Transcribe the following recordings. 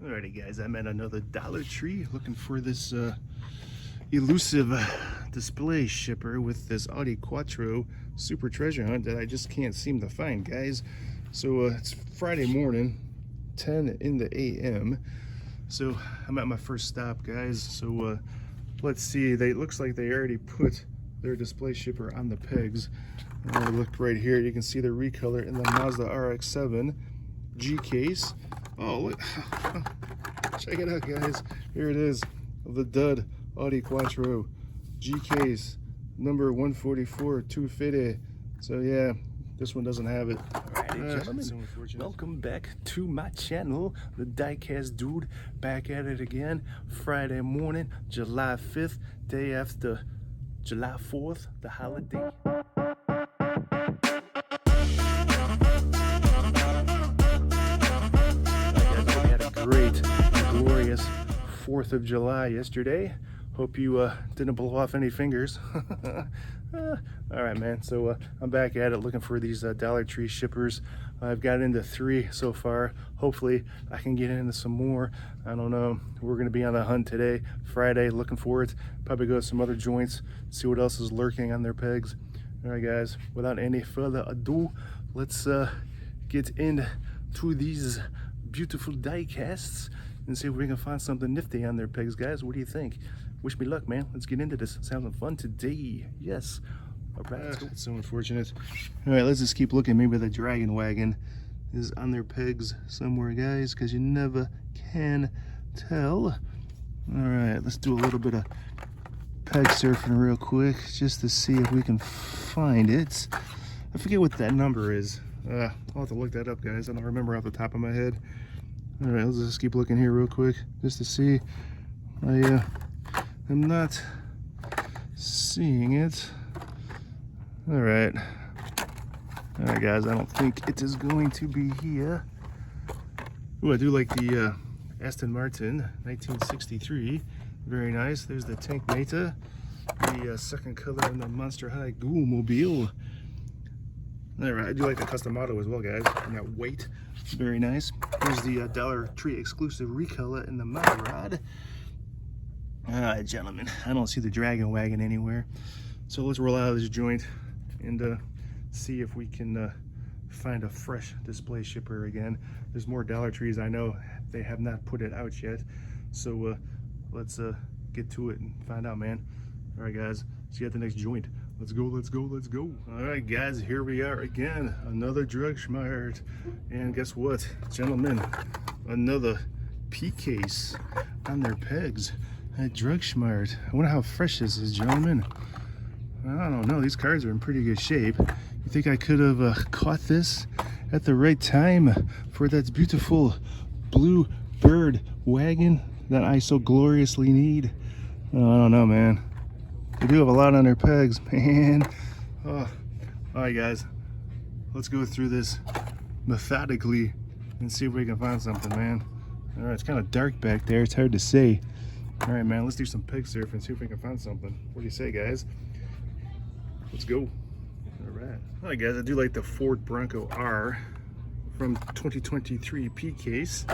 Alrighty guys, I'm at another Dollar Tree looking for this elusive display shipper with this Audi Quattro super treasure hunt that I just can't seem to find, guys. So it's Friday morning, 10 in the a.m. So I'm at my first stop, guys. So let's see, it looks like they already put their display shipper on the pegs. Look right here, you can see the recolor in the Mazda RX-7 G case. Oh, look. Check it out, guys. Here it is, the dud Audi Quattro G case, number 144 250. So yeah, this one doesn't have it. Alrighty, gentlemen, welcome back to my channel, the Diecast Dude, back at it again. Friday morning, July 5th, day after July 4th, the holiday. Great, glorious 4th of July yesterday. Hope you didn't blow off any fingers. All right, man. So I'm back at it looking for these Dollar Tree shippers. I've got into 3 so far. Hopefully I can get into some more. I don't know. We're going to be on the hunt today, Friday, looking for it. Probably go to some other joints, see what else is lurking on their pegs. All right, guys, without any further ado, let's get into these beautiful die casts and see if we can find something nifty on their pegs, guys. What do you think? Wish me luck, man. Let's get into this. It's having fun today. Yes. All right. It's so unfortunate. All right, let's just keep looking. Maybe the Dragon Wagon is on their pegs somewhere, guys, because you never can tell. All right, let's do a little bit of peg surfing real quick just to see if we can find it. I forget what that number is. I'll have to look that up, guys. I don't remember off the top of my head. All right, let's just keep looking here real quick just to see. I am not seeing it. All right, guys. I don't think it is going to be here. Ooh, I do like the Aston Martin 1963. Very nice. There's the Tank Meta, the second color in the Monster High Ghoul Mobile. All right, I do like the custom auto as well, guys. And that weight, very nice. Here's the Dollar Tree exclusive recolor in the Meijer. All right, gentlemen, I don't see the Dragon Wagon anywhere. So let's roll out of this joint and see if we can find a fresh display shipper again. There's more Dollar Trees. I know they have not put it out yet. So let's get to it and find out, man. All right, guys, see you at the next joint. Let's go, let's go, let's go. All right, guys, here we are again. Another drug schmart. And guess what, gentlemen? Another P case on their pegs at Drug Schmart. I wonder how fresh this is, gentlemen. I don't know. These cards are in pretty good shape. You think I could have caught this at the right time for that beautiful blue bird wagon that I so gloriously need? Oh, I don't know, man. They do have a lot on their pegs, man. Oh. All right, guys, let's go through this methodically and see if we can find something, man. All right, it's kind of dark back there. It's hard to see. All right, man, let's do some peg surf and see if we can find something. What do you say, guys? Let's go. All right, guys, I do like the Ford Bronco R from 2023 P case.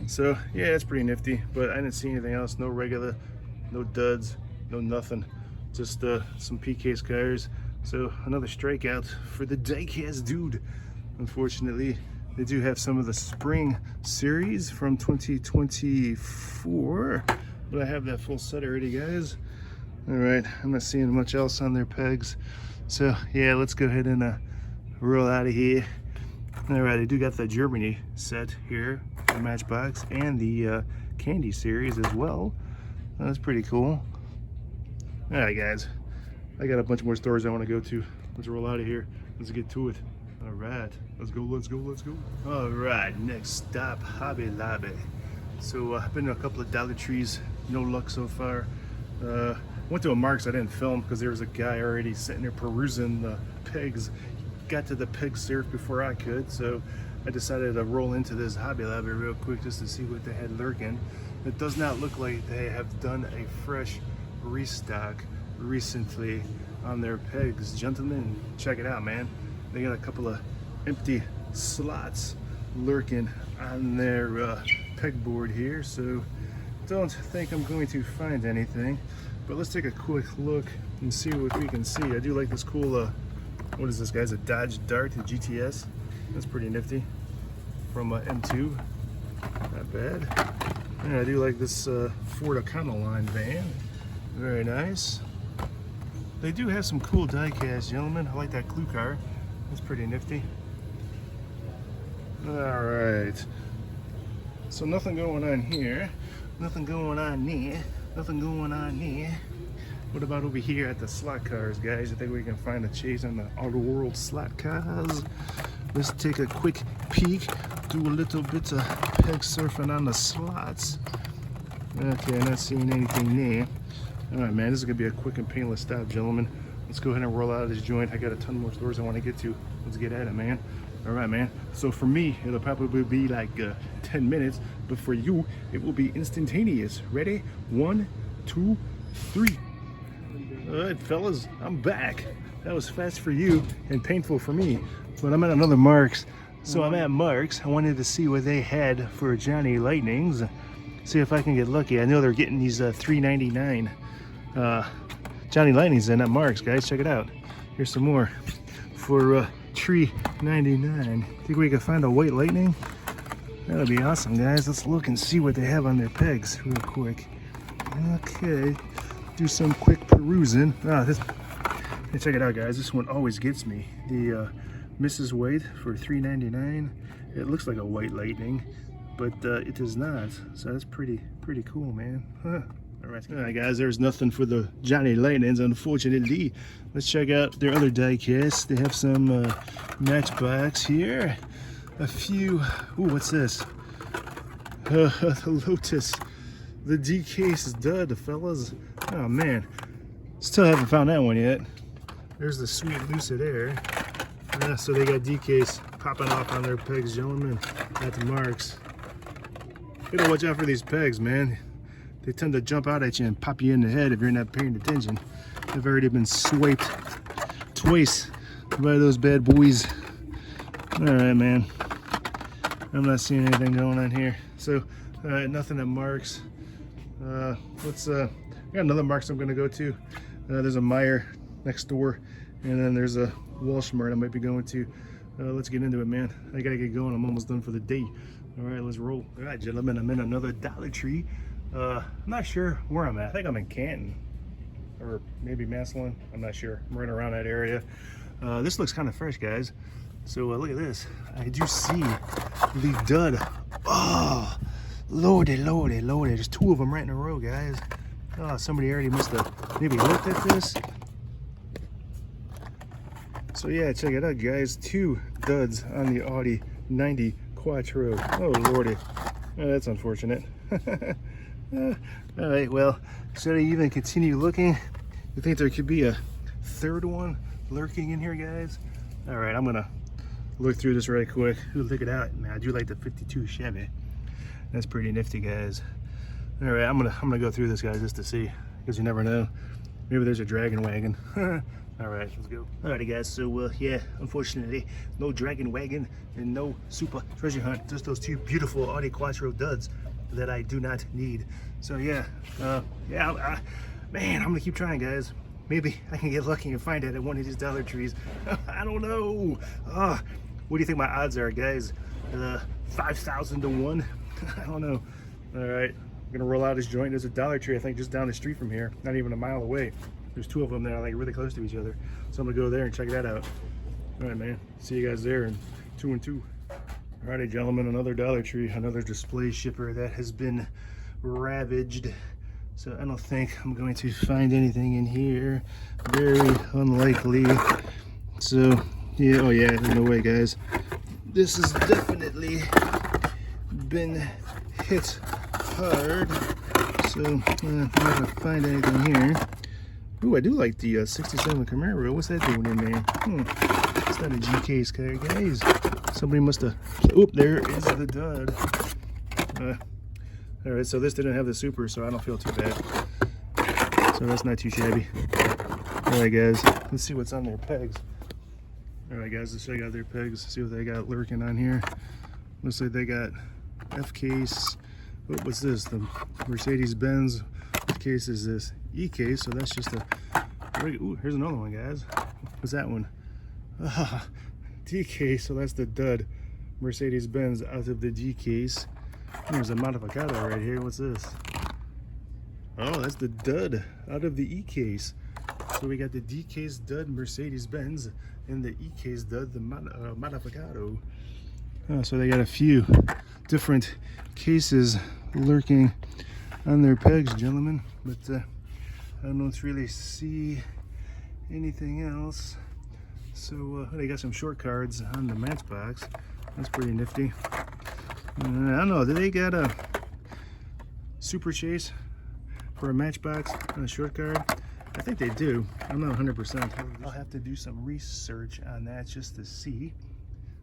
So yeah, it's pretty nifty, but I didn't see anything else. No regular, no duds, no nothing. Just some P case cars. So another strikeout for the Diecast Dude. Unfortunately, they do have some of the spring series from 2024, but I have that full set already, guys. All right, I'm not seeing much else on their pegs. So yeah, let's go ahead and roll out of here. All right, I do got the Germany set here, the Matchbox, and the Candy series as well. That's pretty cool. All right, guys, I got a bunch more stores I want to go to. Let's roll out of here. Let's get to it. All right, let's go, let's go, let's go. All right, next stop, Hobby Lobby. So I've been to a couple of Dollar Trees, no luck so far. Went to a Mark's, I didn't film because there was a guy already sitting there perusing the pegs. Got to the peg surf before I could, so I decided to roll into this Hobby Lobby real quick just to see what they had lurking. It does not look like they have done a fresh restock recently on their pegs. Gentlemen, check it out, man. They got a couple of empty slots lurking on their pegboard here, so don't think I'm going to find anything. But let's take a quick look and see what we can see. I do like this cool, what is this, guys? A Dodge Dart GTS. That's pretty nifty. From M2. Not bad. And I do like this Ford Econoline van. Very nice. They do have some cool die-cast, gentlemen. I like that glue car. That's pretty nifty. Alright. So nothing going on here. Nothing going on there. Nothing going on there. What about over here at the slot cars, guys? I think we can find a chase on the Auto World slot cars. Let's take a quick peek. Do a little bit of peg surfing on the slots. Okay, not seeing anything there. Alright, man, this is going to be a quick and painless stop, gentlemen. Let's go ahead and roll out of this joint. I got a ton more stores I want to get to. Let's get at it, man. Alright, man. So for me, it'll probably be like 10 minutes, but for you, it will be instantaneous. Ready? 1, 2, 3. Alright, fellas, I'm back. That was fast for you and painful for me, but I'm at another Mark's. So I'm at Mark's. I wanted to see what they had for Johnny Lightnings. See if I can get lucky. I know they're getting these $3.99 Johnny Lightnings in at Mark's, guys. Check it out. Here's some more for $3.99. Think we can find a white Lightning? That'll be awesome, guys. Let's look and see what they have on their pegs real quick. Okay, do some quick perusing. Hey, check it out, guys. This one always gets me. The Mrs. White for $3.99. It looks like a white Lightning, but it is not. So that's pretty cool, man. Huh. All right, guys. There's nothing for the Johnny Lightnings, unfortunately. Let's check out their other die casts. They have some Matchbox here. A few. Ooh, what's this? The Lotus. The D-case dud, fellas. Oh man, still haven't found that one yet. There's the sweet Lucid Air. So they got D-case popping off on their pegs, gentlemen, at the Mark's. You gotta watch out for these pegs, man. They tend to jump out at you and pop you in the head if you're not paying attention. I've already been swiped twice by those bad boys. All right, man. I'm not seeing anything going on here. So, nothing at Mark's. I got another Mark's I'm gonna go to. There's a Meijer next door, and then there's a Walmart I might be going to. Let's get into it, man. I gotta get going. I'm almost done for the day. All right, let's roll. All right, gentlemen, I'm in another Dollar Tree. I'm not sure where I'm at. I think I'm in Canton or maybe Massillon. I'm not sure. I'm right around that area. This looks kind of fresh, guys. So look at this. I do see the dud. Oh, loaded. There's two of them right in a row, guys. Oh, somebody already must have maybe looked at this. So yeah, check it out, guys. 2 duds on the Audi 90 Quattro. Oh lordy. Oh, that's unfortunate. All right, well, should I even continue looking? You think there could be a third one lurking in here, guys? All right, I'm gonna look through this right quick. Ooh, look at that, man. I do like the 52 Chevy. That's pretty nifty, guys. All right, I'm gonna go through this, guys, just to see, because you never know. Maybe there's a dragon wagon. All right, let's go. All righty, guys. So yeah, unfortunately, no dragon wagon and no super treasure hunt. Just those 2 beautiful Audi Quattro duds that I do not need. So yeah, man, I'm gonna keep trying, guys. Maybe I can get lucky and find it at one of these Dollar Trees. I don't know. What do you think my odds are, guys? 5,000 to 1. I don't know. All right, I'm gonna roll out this joint. There's a Dollar Tree, I think, just down the street from here, not even a mile away. There's 2 of them that are like really close to each other, so I'm gonna go there and check that out. All right, man. See you guys there in 2 and 2. Alrighty, gentlemen, another Dollar Tree, another display shipper that has been ravaged. So I don't think I'm going to find anything in here. Very unlikely. So yeah, oh yeah, no way, guys. This has definitely been hit hard. So I'm not gonna find anything here. Ooh, I do like the 67 Camaro. What's that doing in there? It's not a G-case car, guys. Somebody must have. Oop, there is the dud. All right, so this didn't have the super, so I don't feel too bad. So that's not too shabby. All right, guys, let's see what's on their pegs. All right, guys, let's check out their pegs. See what they got lurking on here. Looks like they got F-case Oh, what's this? The Mercedes-Benz. What case is this? E case. So that's just a. Ooh, here's another one, guys. What's that one? D case. So that's the dud. Mercedes-Benz out of the D case. There's a modificado right here. What's this? Oh, that's the dud out of the E case. So we got the D case dud Mercedes-Benz and the E case dud the modificado. So they got a few different cases lurking on their pegs, gentlemen, but I don't really see anything else. So they got some short cards on the matchbox. That's pretty nifty. I don't know, do they got a super chase for a matchbox and a short card? I think they do. I'm not 100%. I'll have to do some research on that just to see.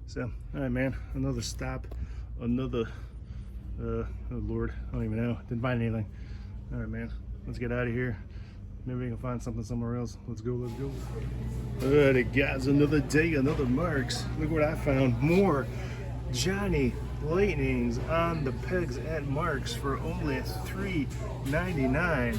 So, all right, man, another stop, another, oh Lord, I don't even know, didn't find anything. All right, man, let's get out of here. Maybe we can find something somewhere else. Let's go, let's go. All right, guys, another day, another Marks. Look what I found, more Johnny Lightnings on the pegs at Marks for only $3.99.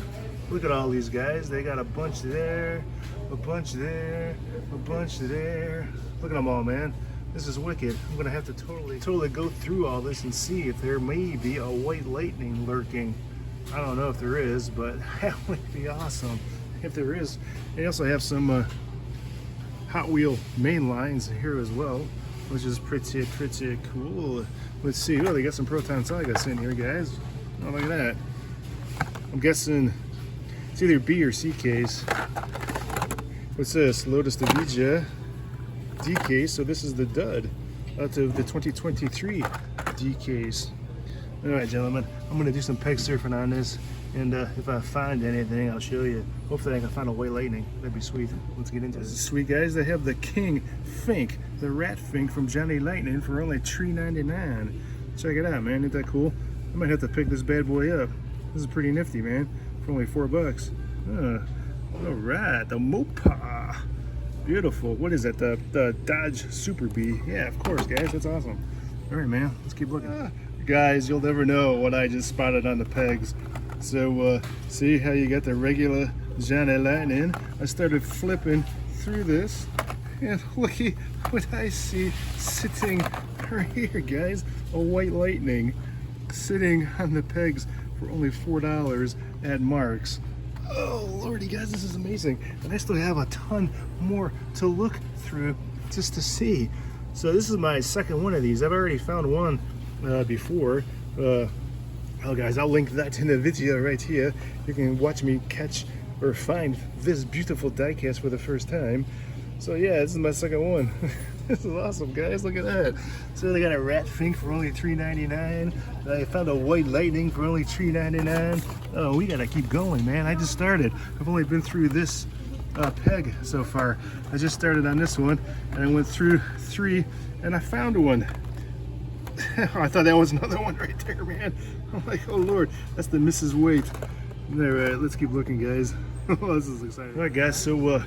Look at all these guys. They got a bunch there, a bunch there, a bunch there. Look at them all, man. This is wicked. I'm gonna have to totally go through all this and see if there may be a white lightning lurking. I don't know if there is, but that would be awesome if there is. They also have some Hot Wheel main lines here as well, which is pretty cool. Let's see. Oh, they got some Proton Sagas in here, guys. Oh, look at that. I'm guessing it's either B or C case. What's this? Lotus Davija D case. So this is the dud out of the 2023 D case. All right, gentlemen, I'm gonna do some peg surfing on this, and if I find anything, I'll show you. Hopefully I can find a white lightning. That'd be sweet. Let's get into this. Sweet, guys. They have the King Fink, the Rat Fink from Johnny Lightning for only $3.99. Check it out, man. Isn't that cool? I might have to pick this bad boy up. This is pretty nifty, man, for only $4. All right, the Mopa. Beautiful. What is that? The Dodge Super B. Yeah, of course, guys. That's awesome. All right, man. Let's keep looking. Guys, you'll never know what I just spotted on the pegs. So, see how you got the regular Johnny Lightning? I started flipping through this, and looky what I see sitting right here, guys. A white lightning sitting on the pegs for only $4 at Marks. Oh lordy, guys, this is amazing. And I still have a ton more to look through just to see. So this is my second one of these. I've already found one before. Oh guys, I'll link that in the video right here. You can watch me catch or find this beautiful diecast for the first time. So yeah, this is my second one. This is awesome, guys. Look at that. So they got a Rat Fink for only $3.99. I found a white lightning for only $3.99. Oh, we gotta keep going, man. I just started. I've only been through this peg so far. I just started on this one, and I went through 3, and I found one. I thought that was another one right there, man. I'm like, oh Lord, that's the Mrs. Waite. All right, let's keep looking, guys. Oh, this is exciting. All right, guys, so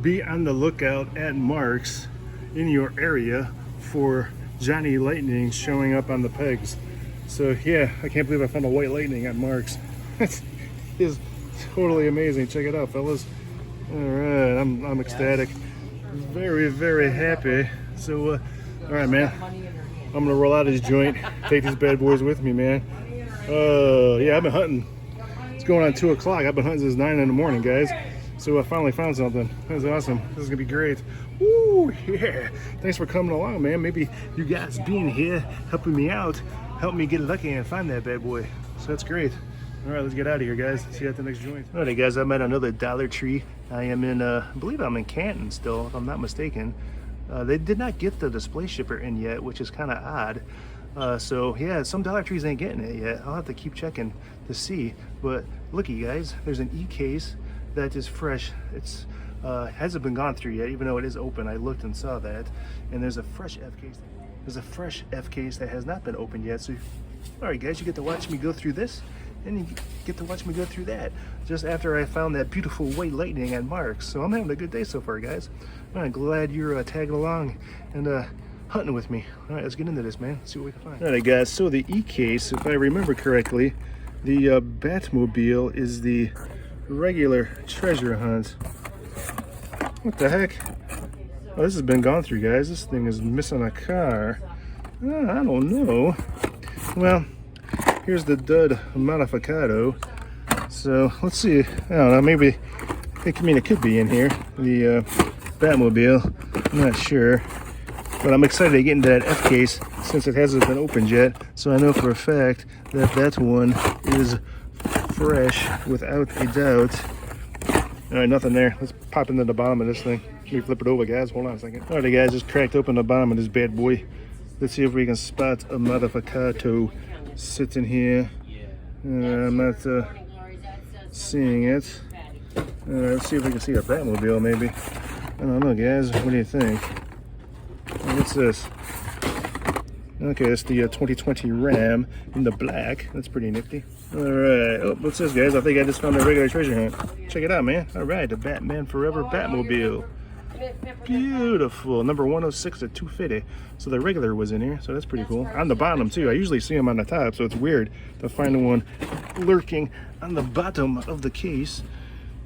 be on the lookout at Marks in your area for Johnny Lightning showing up on the pegs. So yeah, I can't believe I found a white lightning at Marks. It is totally amazing. Check it out, fellas. All right, I'm ecstatic. Very, very happy. So, all right, man. I'm gonna roll out of this joint, take these bad boys with me, man. Yeah, I've been hunting. It's going on 2 o'clock. I've been hunting since 9 in the morning, guys. So I finally found something. That's awesome. This is gonna be great. Woo, yeah. Thanks for coming along, man. Maybe you guys being here, helping me out, help me get lucky and find that bad boy. So that's great. All right, let's get out of here, guys. See you at the next joint. All right, guys, I'm at another Dollar Tree. I am in, I believe I'm in Canton still, if I'm not mistaken. They did not get the display shipper in yet, which is kind of odd. So yeah, some Dollar Trees ain't getting it yet. I'll have to keep checking to see. But looky, guys, there's an E case that is fresh. It's hasn't been gone through yet, even though it is open. I looked and saw that. And there's a fresh F case. There's a fresh F case that has not been opened yet. So, all right, guys, you get to watch me go through this, and you get to watch me go through that. Just after I found that beautiful white lightning at Marks. So I'm having a good day so far, guys. I'm glad you're tagging along, and hunting with me. All right, let's get into this, man. See what we can find. All right, guys. So the E-case, if I remember correctly, the Batmobile is the regular treasure hunt. What the heck? Oh, this has been gone through, guys. This thing is missing a car. I don't know. Well, here's the dud modificado. So let's see. I don't know. Maybe it could be in here. The Batmobile. I'm not sure. But I'm excited to get into that F case since it hasn't been opened yet. So I know for a fact that that one is fresh without a doubt. All right, nothing there. Let's pop into the bottom of this thing. Let me flip it over, guys. Hold on a second. All right, guys, just cracked open the bottom of this bad boy. Let's see if we can spot a modificato sitting here. I'm not seeing it. Let's see if we can see a Batmobile, maybe. I don't know, guys. What do you think? What's this? Okay, it's the 2020 Ram in the black. That's pretty nifty. All right. Oh, what's this, guys? I think I just found a regular treasure hunt. Check it out, man. All right, the Batman Forever Batmobile. Beautiful. Number 106 at 250. So the regular was in here, so that's pretty cool. On the bottom, too. I usually see them on the top, so it's weird to find one lurking on the bottom of the case.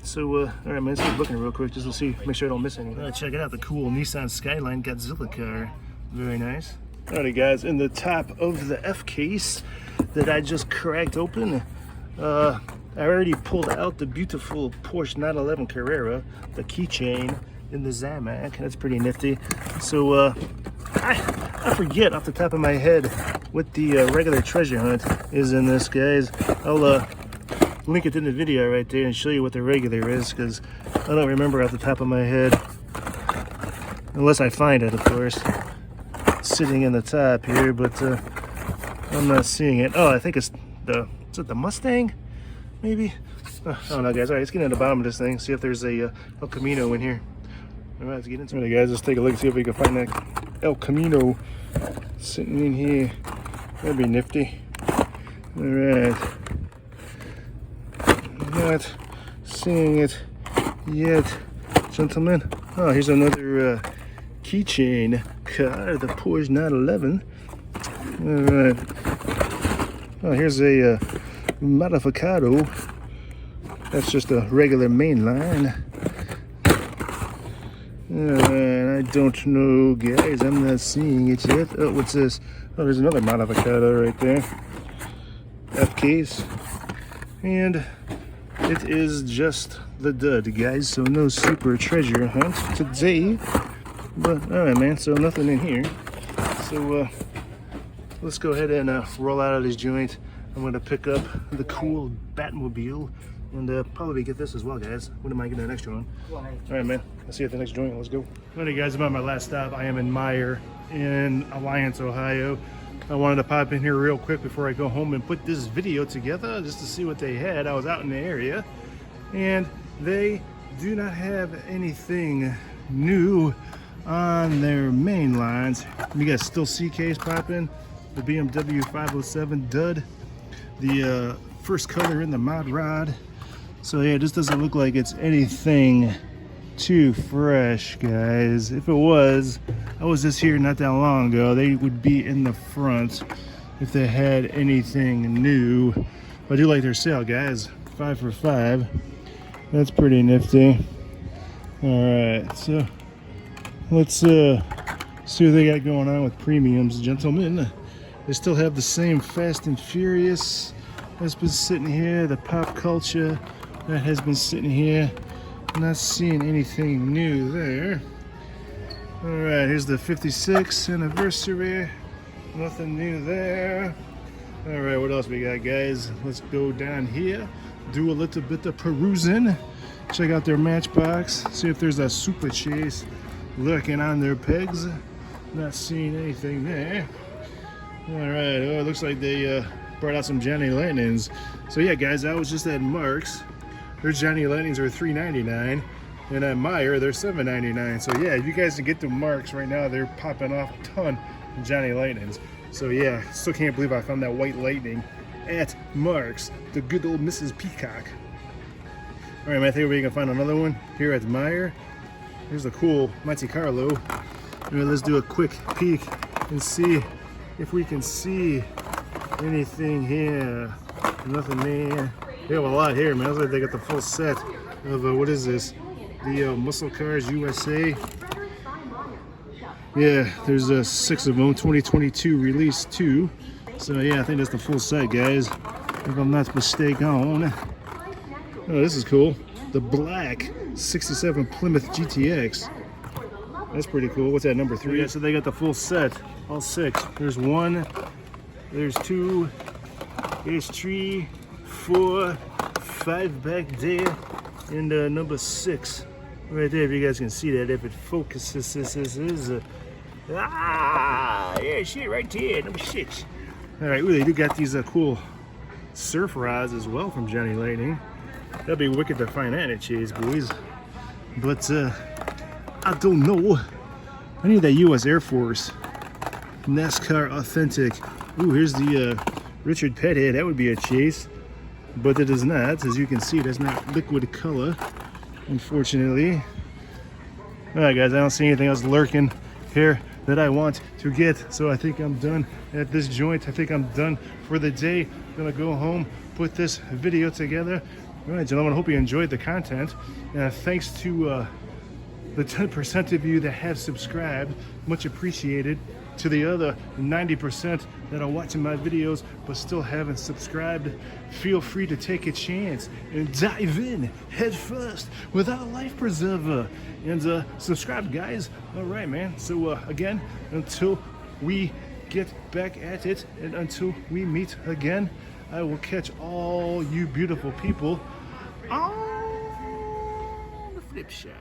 So, all right, man, let's keep looking real quick just to see, make sure I don't miss anything. Check it out, the cool Nissan Skyline Godzilla car. Very nice. Alrighty, guys, in the top of the F case that I just cracked open, I already pulled out the beautiful Porsche 911 Carrera, the keychain in the Zamac. That's pretty nifty. So, I forget off the top of my head what the regular treasure hunt is in this, guys. I'll link it in the video right there and show you what the regular is, because I don't remember off the top of my head, unless I find it, of course. It's sitting in the top here, but I'm not seeing it. Oh, I think it's the, is it the Mustang, maybe? I don't know, guys. All right, let's get in the bottom of this thing, see if there's a El Camino in here. All right, let's get into it. All right, guys, let's take a look and see if we can find that El Camino sitting in here. That'd be nifty. All right. Not seeing it yet, gentlemen. Oh, here's another keychain car, the Porsche 911. All right. Oh, here's a modificado. That's just a regular mainline. I don't know, guys. I'm not seeing it yet. Oh, what's this? Oh, there's another modificado right there. F case. And it is just the dud, guys, so no super treasure hunt today. But, alright, man, so nothing in here. So, let's go ahead and roll out of this joint. I'm going to pick up the cool Batmobile and probably get this as well, guys. When am I getting the next one? Alright, man, I'll see you at the next joint. Let's go. Alright, guys, I'm on my last stop. I am in Meijer in Alliance, Ohio. I wanted to pop in here real quick before I go home and put this video together just to see what they had. I was out in the area and they do not have anything new on their main lines. You got still C-case popping, the BMW 507 dud, the first color in the mod rod. So yeah, it just doesn't look like it's anything too fresh, guys. If it was, I was just here not that long ago, they would be in the front if they had anything new. But I do like their sale, guys. 5 for 5. That's pretty nifty. Alright, so let's see what they got going on with premiums, gentlemen. They still have the same Fast and Furious that's been sitting here, the pop culture that has been sitting here. Not seeing anything new there. All right, here's the 56th anniversary. Nothing new there. All right, what else we got, guys? Let's go down here, do a little bit of perusing, check out their Matchbox, see if there's a Super Chase lurking on their pegs. Not seeing anything there. All right, oh, it looks like they brought out some Johnny Lightnings. So yeah, guys, I was just at Mark's. Their Johnny Lightnings are $3.99, and at Meijer they're $7.99. So yeah, if you guys can get to Mark's right now, they're popping off a ton of Johnny Lightnings. So yeah, still can't believe I found that white Lightning at Mark's, the good old Mrs. Peacock. All right, man, I think we can find another one here at Meijer. Here's the cool Monte Carlo. All right, let's do a quick peek and see if we can see anything here. Nothing there. They have a lot here, man. Looks like they got the full set of what is this? The Muscle Cars USA. Yeah, there's 6 of them, 2022 release 2. So yeah, I think that's the full set, guys, if I'm not mistaken. Oh, this is cool. The black 67 Plymouth GTX. That's pretty cool. What's that, number 3? Yeah, so they got the full set, all 6. There's 1, there's 2, there's 3, 4, 5 back there, and number 6 right there. If you guys can see that, if it focuses, yeah, shit, right there, number 6. All right, ooh, they do got these cool surf rods as well from Johnny Lightning. That'd be wicked to find that at Chase, boys. But I don't know. I need that U.S. Air Force NASCAR Authentic. Ooh, here's the Richard Petty. That would be a Chase, but it is not. As you can see, that's not liquid color, unfortunately. All right, guys, I don't see anything else lurking here that I want to get, so I think I'm done at this joint. I think I'm done for the day. I'm gonna go home, put this video together. All right, gentlemen, I hope you enjoyed the content. Thanks to the 10% of you that have subscribed, much appreciated. To the other 90% that are watching my videos but still haven't subscribed, feel free to take a chance and dive in head first without a life preserver and subscribe, guys. All right, man. So again, until we get back at it and until we meet again, I will catch all you beautiful people on the flip side.